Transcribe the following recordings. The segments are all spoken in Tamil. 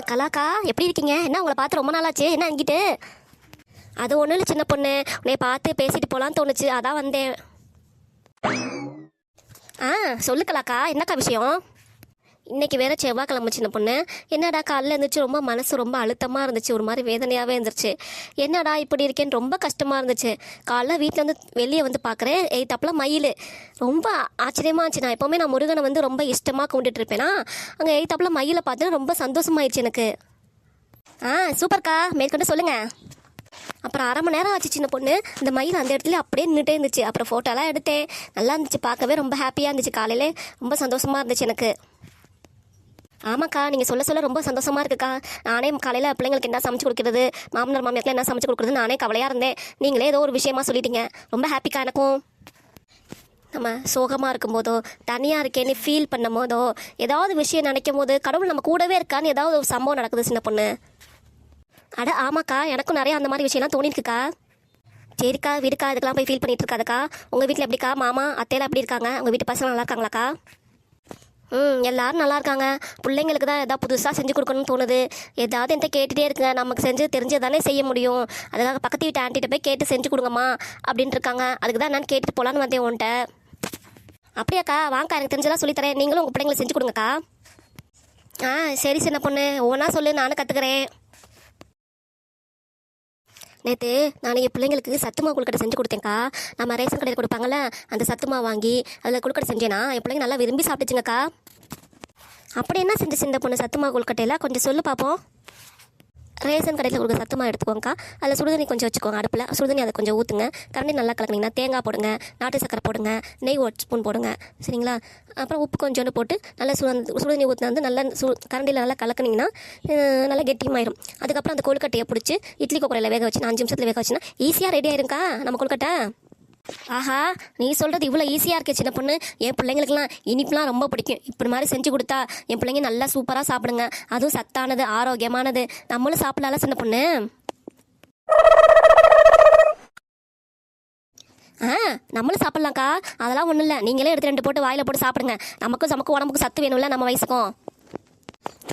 கலாக்கா எப்படி இருக்கீங்க? என்ன உங்களை பார்த்து ரொம்ப நாளாச்சு, என்ன அங்கிட்டு? அது ஒன்றும் இல்லை சின்ன பொண்ணு, உன்னை பார்த்து பேசிட்டு போகலான்னு தோணுச்சு, அதான் வந்தேன். ஆ சொல்லு கலாக்கா, என்னக்கா விஷயம்? இன்னைக்கு வேற செவ்வாய்க்கிழமை சின்ன பொண்ணு. என்னடா காலைல இருந்துச்சு, ரொம்ப மனசு ரொம்ப அழுத்தமாக இருந்துச்சு, ஒரு மாதிரி வேதனையாகவே இருந்துச்சு. என்னடா இப்படி இருக்கேன்னு ரொம்ப கஷ்டமாக இருந்துச்சு. காலைல வீட்டில் வந்து வெளியே வந்து பார்க்குறேன், எய்த்தாப்பில் மயில். ரொம்ப ஆச்சரியமாக இருந்துச்சு. நான் எப்போவுமே நான் முருகனை வந்து ரொம்ப இஷ்டமாக கும்பிட்டுட்டு இருப்பேனா, அங்கே எய்த்தாப்பில் மயிலை பார்த்தா ரொம்ப சந்தோஷமாயிடுச்சு எனக்கு. சூப்பர்க்கா, மேற்கொண்டு சொல்லுங்கள். அப்புறம் அரை மணி நேரம் ஆச்சு சின்ன பொண்ணு. இந்த மயில் அந்த இடத்துல அப்படியே நின்றுட்டே இருந்துச்சு. அப்புறம் ஃபோட்டோலாம் எடுத்தேன், நல்லா இருந்துச்சு, பார்க்கவே ரொம்ப ஹாப்பியாக இருந்துச்சு. காலையிலே ரொம்ப சந்தோஷமாக இருந்துச்சு எனக்கு. ஆமாக்கா, நீங்கள் சொல்ல சொல்ல ரொம்ப சந்தோஷமாக இருக்குக்கா. நானே காலையில் பிள்ளைங்களுக்கு என்ன சமைச்சு கொடுக்குறது, மாமனார் மாமியாருக்குலாம் என்ன சமைச்சு கொடுக்குறது நானே கவலையாக இருந்தேன். நீங்களே ஏதோ ஒரு விஷயமா சொல்லிட்டீங்க, ரொம்ப ஹாப்பிக்கா எனக்கும். நம்ம சோகமாக இருக்கும்போதோ, தனியாக இருக்கேன்னு ஃபீல் பண்ணும் போதோ, ஏதாவது விஷயம் நினைக்கும் போது கடவுள் நம்ம கூடவே இருக்கான்னு ஏதாவது ஒரு சம்பவம் நடக்குது சின்ன பொண்ணு. அட ஆமாக்கா, எனக்கும் நிறைய அந்த மாதிரி விஷயம்லாம் தோணிருக்குக்கா. சரிக்கா வீடுக்கா, இதுக்கெல்லாம் போய் ஃபீல் பண்ணிட்டு இருக்காதுக்கா. உங்கள் வீட்டில் எப்படிக்கா, மாமா அத்தையெல்லாம் எப்படி இருக்காங்க? உங்கள் வீட்டு பசங்க நல்லா இருக்காங்களாக்கா? எல்லாரும் நல்லா இருக்காங்க. பிள்ளைங்களுக்கு தான் எதாவது புதுசாக செஞ்சு கொடுக்கணும்னு தோணுது. ஏதாவது என்கிட்ட கேட்டுகிட்டே இருக்குங்க. நமக்கு செஞ்சு தெரிஞ்சதானே செய்ய முடியும். அதுக்காக பக்கத்து வீட்டு ஆண்டிகிட்ட போய் கேட்டு செஞ்சு கொடுங்கம்மா அப்படின்ட்டு இருக்காங்க. அதுக்கு தான் நான் கேட்டுட்டு போகலான்னு வந்தேன் உன்ட்ட. அப்படியாக்கா, வாங்கக்கா, எனக்கு தெரிஞ்சதெல்லாம் சொல்லித்தரேன். நீங்களும் உங்கள் பிள்ளைங்களை செஞ்சு கொடுங்கக்கா. சரி சின்ன பொண்ணு, ஒவ்வொன்றா சொல்லு, நானும் கற்றுக்குறேன். நேற்று நான் என் பிள்ளைங்களுக்கு சத்துமாவு கொழுக்கட்டை செஞ்சு கொடுத்தேங்க்கா. நம்ம ரேஷன் கடையில் கொடுப்பாங்கள்ல, அந்த சத்துமாவு வாங்கி அதில் கொழுக்கட்டை செஞ்சேன்னா என் பிள்ளைங்க நல்லா விரும்பி சாப்பிட்டுச்சுங்கக்கா. அப்படி என்ன செஞ்சு சின்ன பொண்ணு சத்துமாவு கொழுக்கட்டையில் கொஞ்சம் சொல்லு பார்ப்போம். ரேஷன் கடையில் கொடுக்குற சத்துமாவு எடுத்துக்கோங்கக்கா. அதில் சுடுதண்ணி கொஞ்சம் வச்சுக்கோங்க அடுப்பில். சுடுதண்ணி அதை கொஞ்சம் ஊற்றுங்க. கரண்டி நல்லா கலக்குனீங்கன்னா தேங்காய் போடுங்க, நாட்டு சக்கரை போடுங்க, நெய் ஒரு ஸ்பூன் போடுங்க, சரிங்களா? அப்புறம் உப்பு கொஞ்சோண்டு போட்டு நல்லா சுடுதண்ணி ஊற்றினா வந்து நல்லா கரண்டியில் நல்லா கலக்குனீங்கன்னா நல்லா கெட்டியமாயிடும். அதுக்கப்புறம் அந்த கொழுக்கட்டையை பிடிச்சி இட்லி குக்கரில் வேக வச்சு 5 நிமிஷத்தில் வேக வச்சுன்னா ஈஸியாக ரெடி ஆயிருங்கக்கா நம்ம கொழுக்கட்டை. ஆஹா, நீ சொல்கிறது இவ்வளோ ஈஸியாக இருக்கே சின்ன பொண்ணு. என் பிள்ளைங்களுக்குலாம் இனிப்புலாம் ரொம்ப பிடிக்கும். இப்படி மாதிரி செஞ்சு கொடுத்தா என் பிள்ளைங்க நல்லா சூப்பராக சாப்பிடுங்க. அதுவும் சத்தானது, ஆரோக்கியமானது. நம்மளும் சாப்பிடலாம்ல சின்ன பொண்ணு. நம்மளும் சாப்பிட்லாம்க்கா, அதெல்லாம் ஒன்றும் இல்லை. நீங்களே எடுத்து 2 போட்டு வாயில் போட்டு சாப்பிடுங்க. நமக்கு உடம்புக்கு சத்து வேணும்ல நம்ம வயசுக்கும்.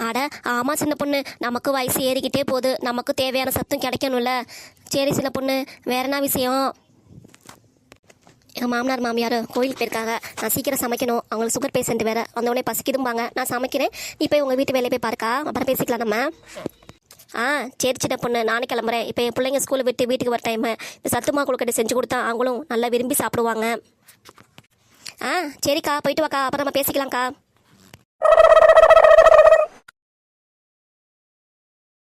அட ஆமாம் சின்ன பொண்ணு, நமக்கு வயசு ஏறிக்கிட்டே போகுது, நமக்கு தேவையான சத்தும் கிடைக்கணும்ல. சரி சின்ன பொண்ணு, வேற என்ன விஷயம்? எங்கள் மாமனார் மாமியார் கோயிலுக்கு போயிருக்காங்க. நான் சீக்கிரம் சமைக்கணும். அவங்களுக்கு சுகர் பேஷண்ட் வேறு, வந்தவொடனே பசிக்குதும்பாங்க. நான் சமைக்கிறேன், நீ போய் உங்கள் வீட்டு வேலையை போய் பார்க்கா. அப்புறம் பேசிக்கலாம் நம்ம. சரி சின்ன பொண்ணு, நானே கிளம்புறேன். இப்போ என் பிள்ளைங்க ஸ்கூலை விட்டு வீட்டுக்கு வர டைமு. இந்த சத்துமா கொழுக்கட்டை செஞ்சு கொடுத்தா அவங்களும் நல்லா விரும்பி சாப்பிடுவாங்க. சரிக்கா, போயிட்டு வாக்கா, அப்புறம் நம்ம பேசிக்கலாம்க்கா.